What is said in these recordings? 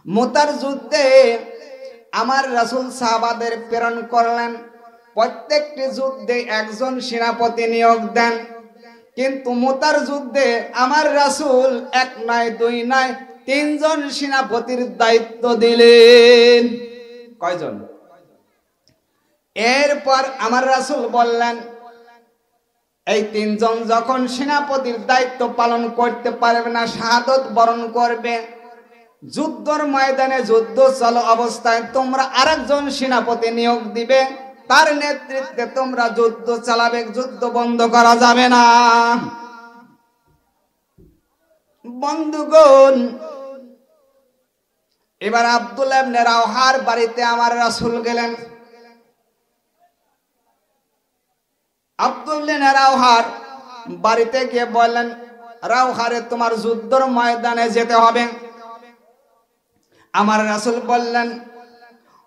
মুতার যুদ্ধে আমার রাসূল সাহাবাদের প্রেরণ করলেন, প্রত্যেকটি যুদ্ধে একজন সেনাপতি নিয়োগ দেন। কিন্তু মুতার যুদ্ধে আমার রাসূল এক নয় দুই নয় তিনজন সেনাপতির দায়িত্ব দিলেন। কয়জন? এরপর আমার রাসূল বললেন, এই তিনজন যখন সেনাপতির দায়িত্ব পালন করতে পারবে না, শাহাদত বরণ করবে, যুদ্ধের ময়দানে যুদ্ধ চলো অবস্থায় তোমরা আরেকজন সেনাপতি নিয়োগ দিবে, তার নেতৃত্বে তোমরা যুদ্ধ চালাবে, যুদ্ধ বন্ধ করা যাবে না। বন্ধুগণ, এবার আব্দুল্লাহ ইবনে রাওহার বাড়িতে আমার রাসূল গেলেন। আব্দুল্লাহ ইবনে রাওহার বাড়িতে গিয়ে বললেন, রাওহারে তোমার যুদ্ধের ময়দানে যেতে হবে। আমার রাসূল বললেন,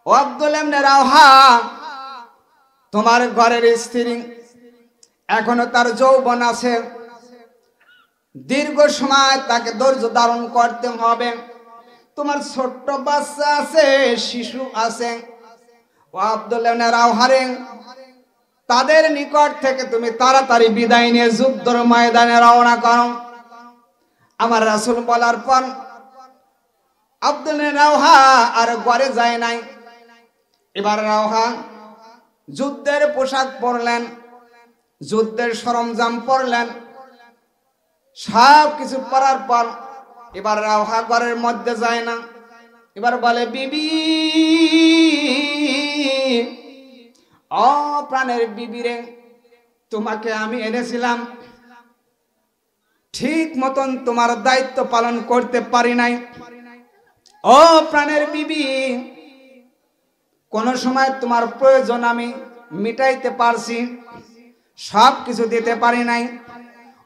ও আব্দুল্লাহ ইবনে রাওহা, তোমার ঘরের স্ত্রী এখনো তার যৌবন আছে, দীর্ঘ সময় তাকে ধৈর্য ধারণ করতে হবে। তোমার ছোট্ট বাচ্চা আছে, শিশু আছে। ও আব্দুল্লাহ ইবনে রাওহারে, তাদের নিকট থেকে তুমি তাড়াতাড়ি বিদায় নিয়ে যুদ্ধের ময়দানে রওনা করো। আমার রাসূল বলার পর আব্দুল্লাহ ইবনে রাওহা আর ঘরে যায় নাই। এবার রাওহা যুদ্ধের পোশাক পরলেন, যুদ্ধের সরঞ্জাম পরলেন, সব কিছু পরার পর এবার রাওহা ঘরের মধ্যে যায় না। এবার বলে, বিবি, ও প্রাণের বিবি রে, তোমাকে আমি এনেছিলাম, ঠিক মতন তোমার দায়িত্ব পালন করতে পারি নাই। ও প্রাণের বিবি, কোন সময় তোমার প্রয়োজন আমি মিটাইতে পারছি, সব কিছু দিতে পারি নাই।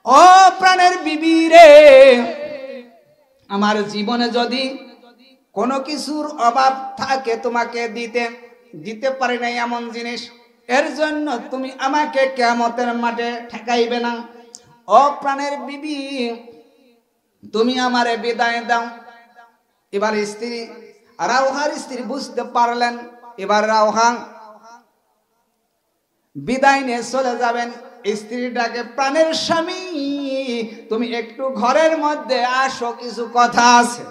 ও প্রাণের বিবি রে, আমার জীবনে যদি কোনো কিছুর অভাব থাকে তোমাকে দিতে পারি নাই এমন জিনিস, এর জন্য তুমি আমাকে কিয়ামতের মাঠে ঠেকাইবে না। ও প্রাণের বিবি, তুমি আমারে বিদায় দাও। এবার স্ত্রী, রাওহার স্ত্রী বুঝতে পারলেন, এবার রাওহা বিদায় নিয়ে চলে যাবেন। স্ত্রীটাকে, প্রাণের স্বামী, তুমি একটু ঘরের মধ্যে আসো, কিছু কথা আছে।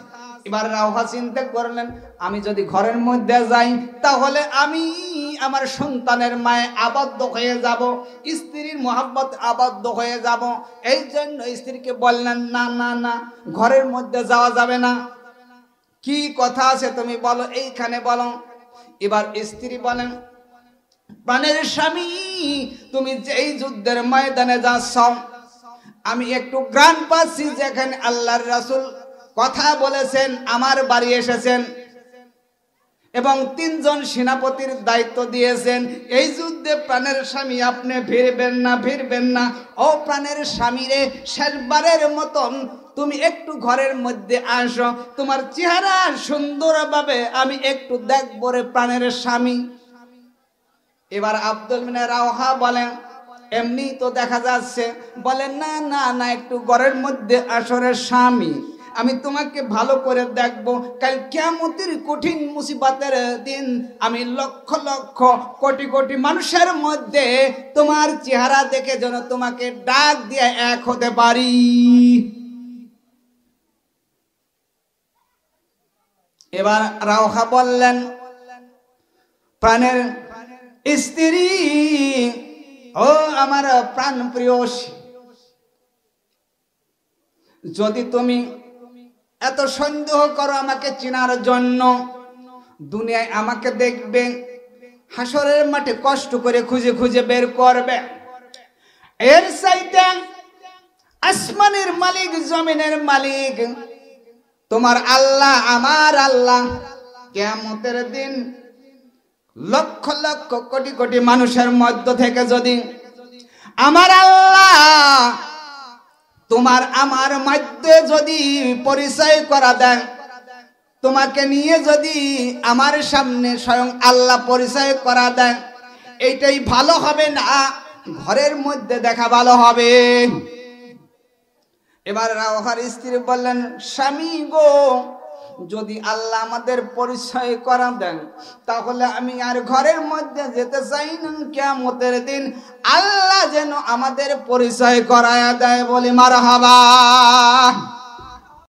এবার রাওহা চিন্তা করলেন, আমি যদি ঘরের মধ্যে যাই তাহলে আমি আমার সন্তানের মায়ে আবদ্ধ হয়ে যাব, স্ত্রীর মহব্বত আবদ্ধ হয়ে যাব। এই জন্য স্ত্রীকে বললেন, না না না, ঘরের মধ্যে যাওয়া যাবে না। কি কথা আছে তুমি বলো, এইখানে বলো। এবার স্ত্রী বলেন, প্রাণের স্বামী, তুমি যেই যুদ্ধের ময়দানে যাচ্ছ, আমি একটু গ্রাণ পাচ্ছি যেখানে আল্লাহর রাসূল কথা বলেছেন, আমার বাড়ি এসেছেন এবং তিনজন সেনাপতির দায়িত্ব দিয়েছেন। এই যুদ্ধে প্রাণের স্বামী আপনি ফিরবেন না, ফিরবেন না। ও প্রাণের স্বামী রে, শেষবারের মতন তুমি একটু ঘরের মধ্যে আসো, তোমার চেহারা সুন্দরভাবে আমি একটু দেখবো রে প্রাণের স্বামী। এবার আব্দুল্লাহ ইবনে রাওহা বলেন, এমনি তো দেখা যাচ্ছে। বলেন, না না না, একটু ঘরের মধ্যে আসরের স্বামী, আমি তোমাকে ভালো করে দেখবো। কাল কিয়ামতের কঠিন মুসিবতের দিন আমি লক্ষ লক্ষ কোটি কোটি মানুষের মধ্যে তোমার চেহারা দেখে যেন তোমাকে ডাক দিয়ে এক হতে পারি। এবার রাওহা বললেন, প্রাণের স্ত্রী, ও আমার প্রাণ প্রিয়, যদি তুমি এত সন্দেহ করো আমাকে চেনার জন্য, দুনিয়ায় আমাকে দেখবে, হাসরের মাঠে কষ্ট করে খুঁজে খুঁজে বের করবে, এর চাইতে আসমানের মালিক, জমিনের মালিক, তোমার আল্লাহ, আমার আল্লাহ, কিয়ামতের দিন লক্ষ লক্ষ কোটি কোটি মানুষের মধ্য থেকে যদি আমার আল্লাহ তোমার আমার মধ্যে যদি পরিচয় করা দেন, তোমাকে নিয়ে যদি আমার সামনে স্বয়ং আল্লাহ পরিচয় করা দেন, এইটাই ভালো হবে না ঘরের মধ্যে দেখা ভালো হবে? এবার রাওহার স্ত্রী বললেন, স্বামী গো, যদি আল্লাহ আমাদের পরিচয় করা দেন তাহলে আমি আর ঘরের মধ্যে যেতে চাই না। কিয়ামতের দিন আল্লাহ যেন আমাদের পরিচয় করায়া দেয়, বলি মারহাবা।